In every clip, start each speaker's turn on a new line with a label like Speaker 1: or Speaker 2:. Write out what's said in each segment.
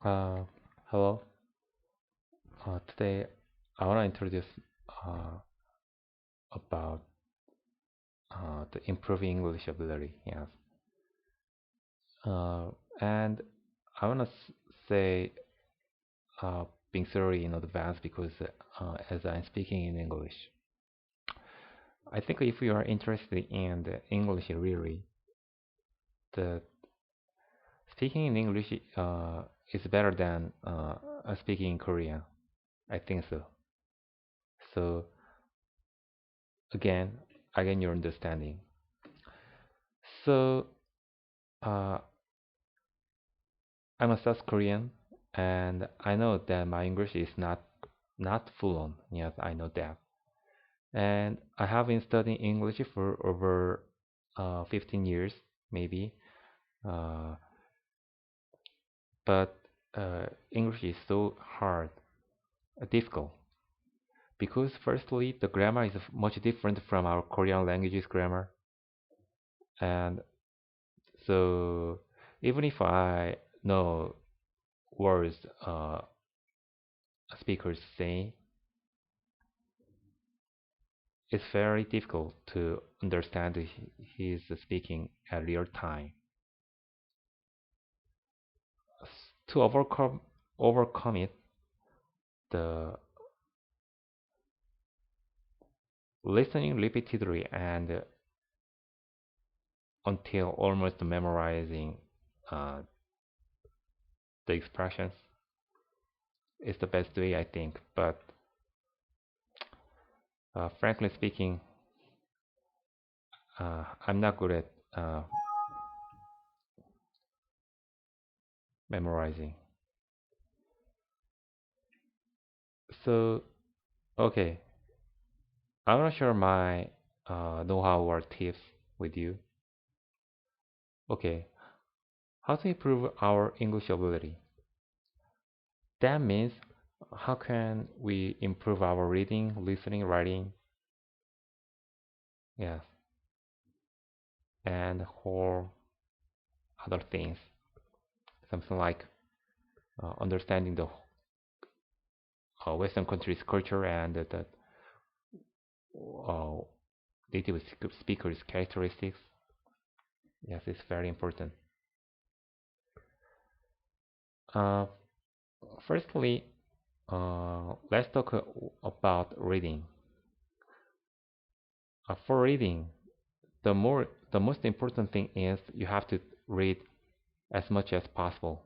Speaker 1: Uh, Hello. Today I want to introduce uh, about the improving English ability. Yes. Uh, and I want to say being sorry in advance because as I'm speaking in English, I think if you are interested in the English really, the speaking in English is better than speaking in Korean. I think so. So again, I get your understanding. So uh, I'm a South Korean, and I know that my English is not fluent. Yes, I know that. And I have been studying English for over 15 years, maybe. Uh, but English is so hard, difficult, because firstly, the grammar is much different from our Korean language's grammar, and so even if I know words speakers say, it's very difficult to understand his speaking at real time. To overcome it, the listening repeatedly and until almost memorizing uh, the expressions is the best way, I think. But frankly speaking, I'm not good at memorizing. So, okay, I want to share my know-how or tips with you. Okay, how to improve our English ability? That means how can we improve our reading, listening, writing, yes, and whole other things. Something like understanding the Western countries' culture and the uh, native speakers' characteristics. Yes, it's very important. Uh, Firstly, let's talk about reading. For reading, the most important thing is you have to read as much as possible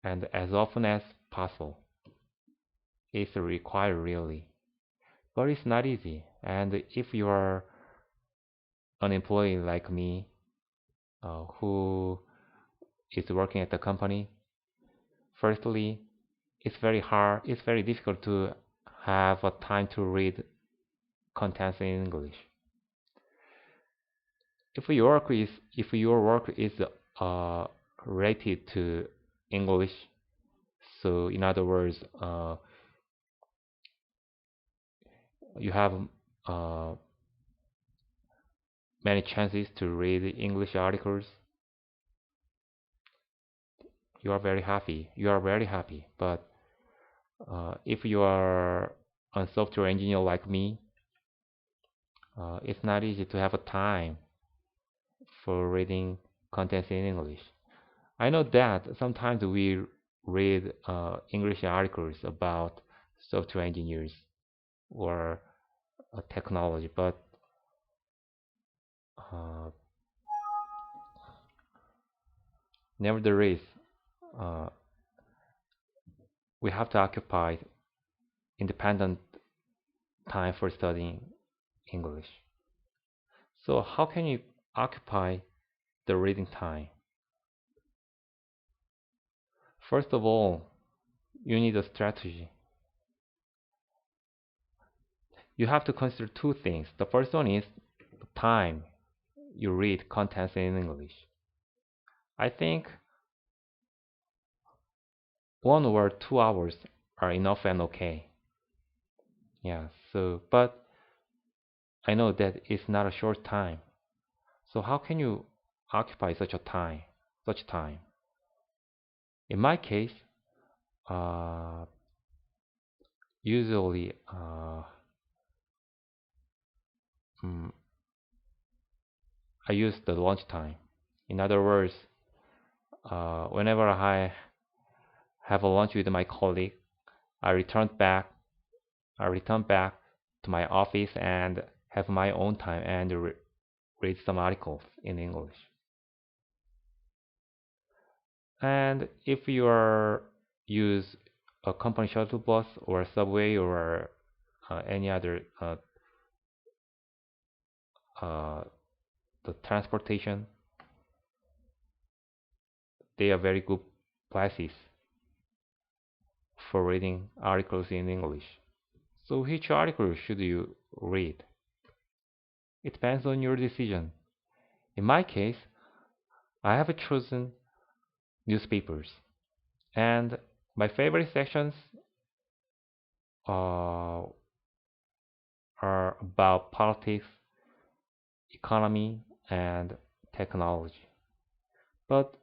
Speaker 1: and as often as possible. It's required really, but it's not easy. And if you are an employee like me, who is working at the company, firstly, it's very hard. It's very difficult to have a time to read contents in English. If your work is uh, related to English, so in other words, you have uh, many chances to read English articles, you are very happy. You are very happy. But if you are a software engineer like me, it's not easy to have a time for reading contents in English. I know that sometimes we read English articles about software engineers or technology, but uh, nevertheless, uh, we have to occupy independent time for studying English. So how can you occupy the reading time? First of all, you need a strategy. You have to consider two things. The first one is the time you read contents in English. I think 1 or 2 hours are enough and okay. Yeah, so, but I know that it's not a short time. So how can you occupy such time? In my case, uh, usually mm, I use the lunchtime. In other words, whenever I have a lunch with my colleague, I return back. I return back to my office and have my own time and read some articles in English. And if you are use a company shuttle bus or a subway or any other uh, the transportation, they are very good places for reading articles in English. So which article should you read? It depends on your decision. In my case, I have chosen newspapers, and my favorite sections uh, are about politics, economy, and technology. But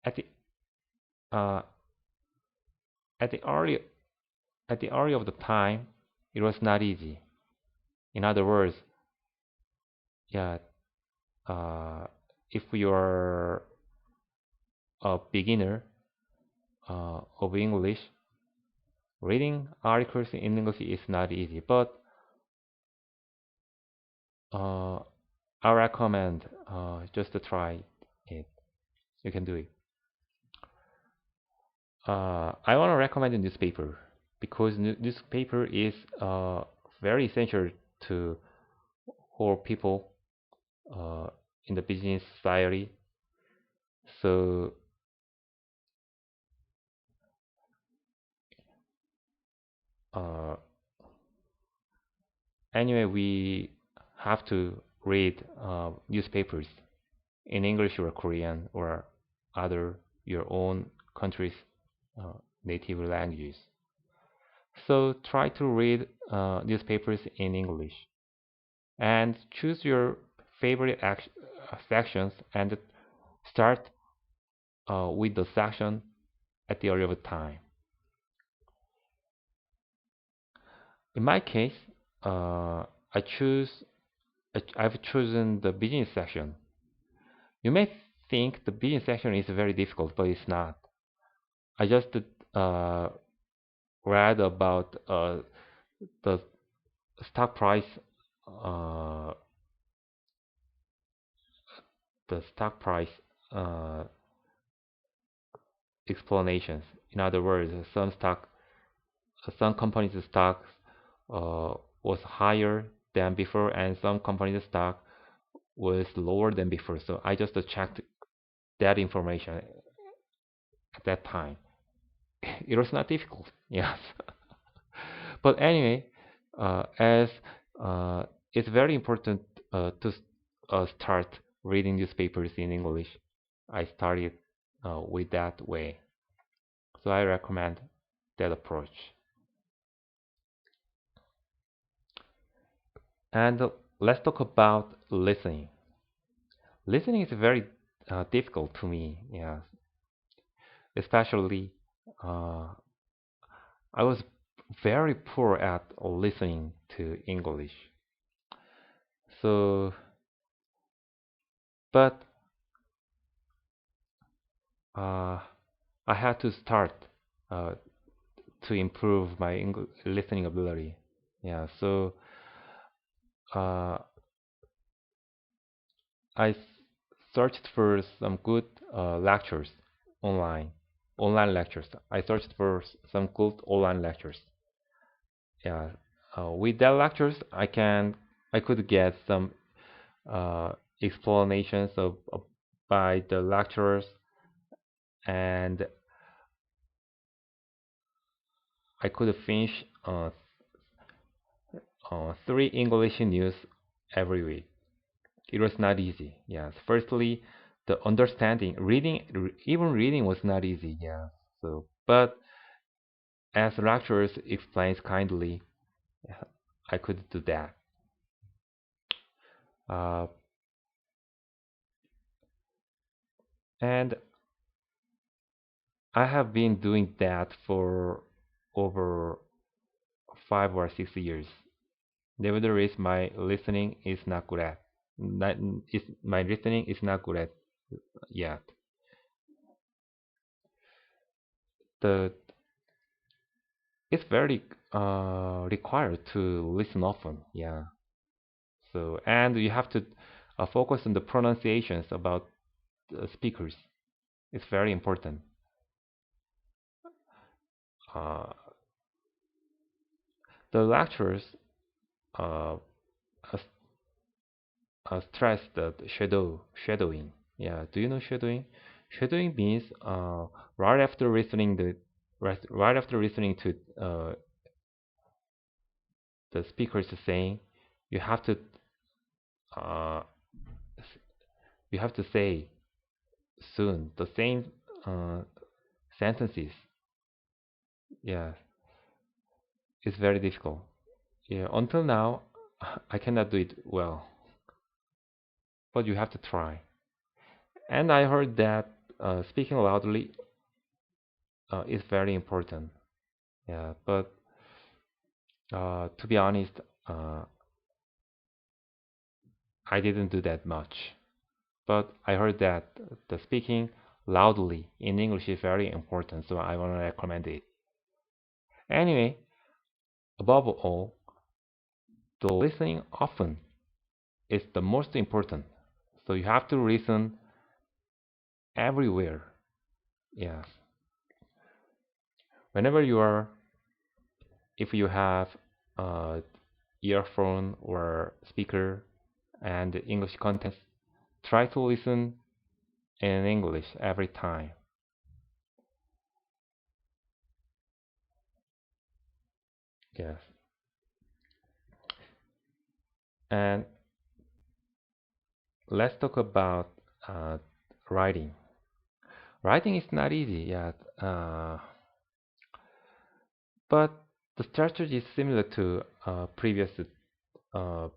Speaker 1: at the uh, at the early at the early of the time, it was not easy. In other words, yeah, uh, if you're a beginner of English, reading articles in English is not easy. But uh, I recommend just to try it. You can do it. I want to recommend a newspaper because newspaper is very essential to for people uh, in the business society. So uh, anyway, we have to read newspapers in English or Korean or other your own country's uh, native languages. So try to read newspapers in English and choose your favorite sections and start with the section at the earlier time. In my case, uh, I choose I've chosen the business section. You may think the business section is very difficult, but it's not. I just uh, read about the stock price, uh, the stock price uh, explanations. In other words, some companies' stock was higher than before, and some companies' stock was lower than before. So I just checked that information at that time. It was not difficult, yes. But anyway, as it's very important to start reading newspapers in English, I started with that way. So I recommend that approach. And let's talk about listening. Listening is very difficult to me, yeah, especially uh, I was very poor at listening to English. So, but uh, I had to start uh, to improve my listening ability. Yeah, so uh, I searched for some good lectures online, online lectures. I searched for some good online lectures. Yeah, with that lectures, I could get some uh, explanations by the lecturers, and I could finish 3 English news every week. It was not easy. Yes, firstly, the understanding, reading, even reading was not easy. Yeah, so but as lecturers explains kindly, I could do that. Uh, and I have been doing that for over 5 or 6 years. Nevertheless, my listening is not good at. Not, my listening is not good at yet. The it's very required to listen often. Yeah. So and you have to focus on the pronunciations about speakers. It's very important. Uh, the lecturers uh, stress the shadowing. Yeah, do you know shadowing? Shadowing means right after listening right after listening to the speakers saying, you have to uh, you have to say soon the same uh, sentences. Yeah, it's very difficult. Yeah, until now I cannot do it well, but you have to try. And I heard that speaking loudly is very important. Yeah, but to be honest, uh, I didn't do that much. But I heard that the speaking loudly in English is very important, so I want to recommend it. Anyway, above all, the listening often is the most important. So you have to listen everywhere. Yes. Whenever you are, if you have earphone or speaker and English contents, try to listen in English every time. Yes. And let's talk about uh, writing. Writing is not easy yet, but the strategy is similar to previous uh,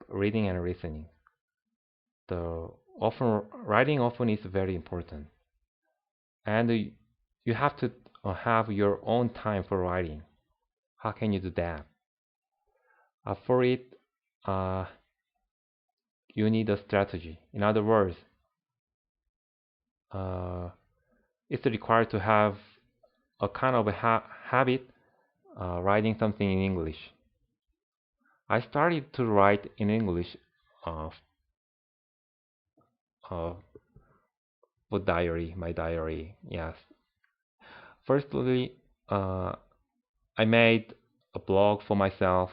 Speaker 1: reading and listening. The often writing often is very important, and you have to have your own time for writing. How can you do that? For it, uh, you need a strategy. In other words, uh, it's required to have a kind of a habit writing something in English. I started to write in English uh, uh, for my diary. Yes. Firstly, I made a blog for myself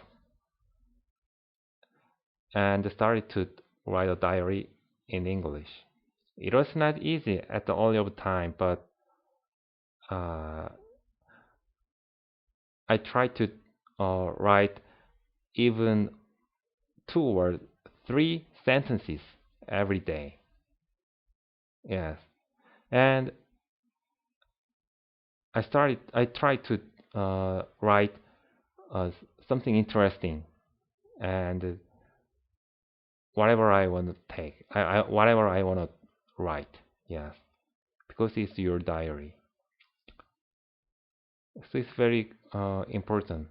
Speaker 1: and started to write a diary in English. It was not easy at the early of time, but uh, I tried to write even 2 or 3 sentences every day. Yes, and I tried to write uh, something interesting and whatever I want to take, whatever I want to write. Yes, because it's your diary, so it's very important.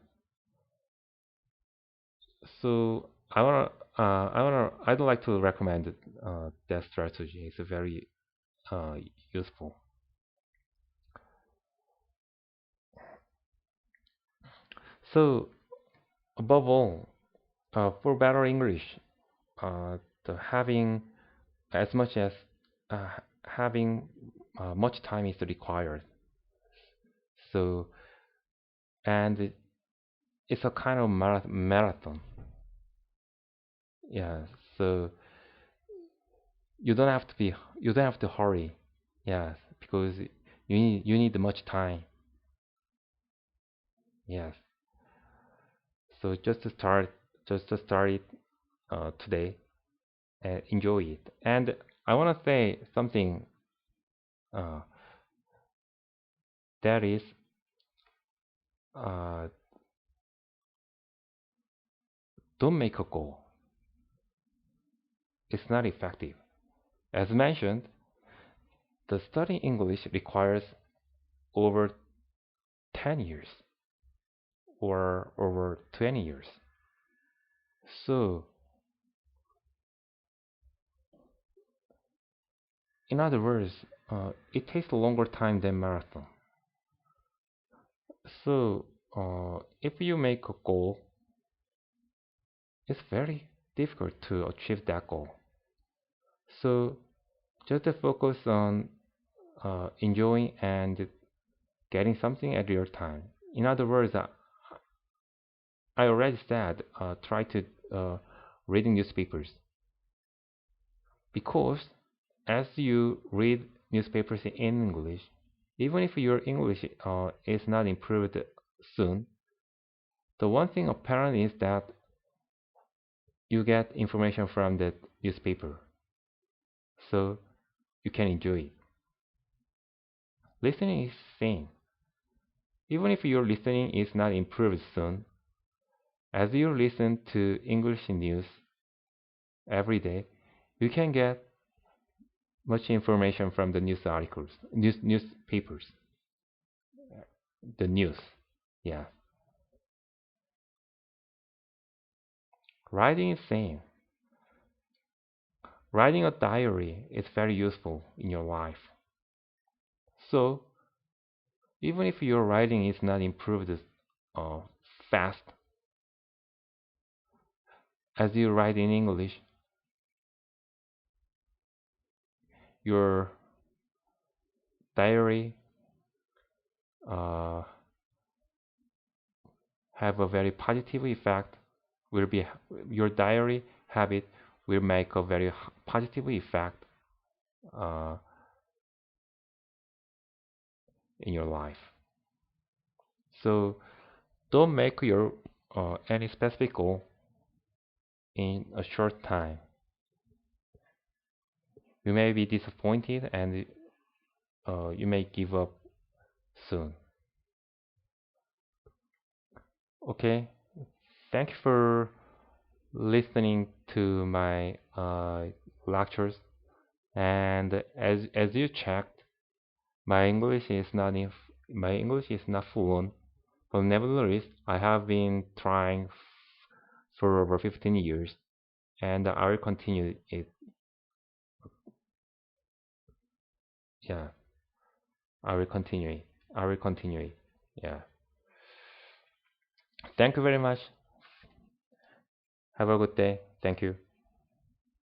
Speaker 1: So I'd like to recommend that strategy. It's a very uh, useful. So above all, for better English, the having as much as uh, having much time is required. So and it's a kind of marathon. Yeah. So you don't have to hurry. Yes, because you need much time. Yes. So just to start it today and enjoy it. And I want to say something uh, that is uh, don't make a goal. It's not effective. As mentioned, the studying English requires over 10 years or over 20 years. So, in other words, it takes a longer time than marathon. So, if you make a goal, it's very difficult to achieve that goal. So, just to focus on enjoying and getting something at your time. In other words, I already said try to reading newspapers because as you read newspapers in English, even if your English is not improved soon, the one thing apparent is that you get information from the newspaper, so you can enjoy it. Listening is same. Even if your listening is not improved soon, as you listen to English news every day, you can get much information from the news articles, newspapers, the news. Yeah. Writing is same. Writing a diary is very useful in your life. So even if your writing is not improved uh, fast as you write in English, your diary uh, have a very positive effect. Will be your diary habit will make a very positive effect uh, in your life. So don't make your any specific goal in a short time. You may be disappointed and you may give up soon. Okay, thank you for listening to my lectures. And as you checked, my English is not my English is not fluent, but nevertheless, I have been trying for over 15 years, and I will continue it. Yeah, I will continue it. I will continue it. Yeah. Thank you very much. Have a good day. Thank you.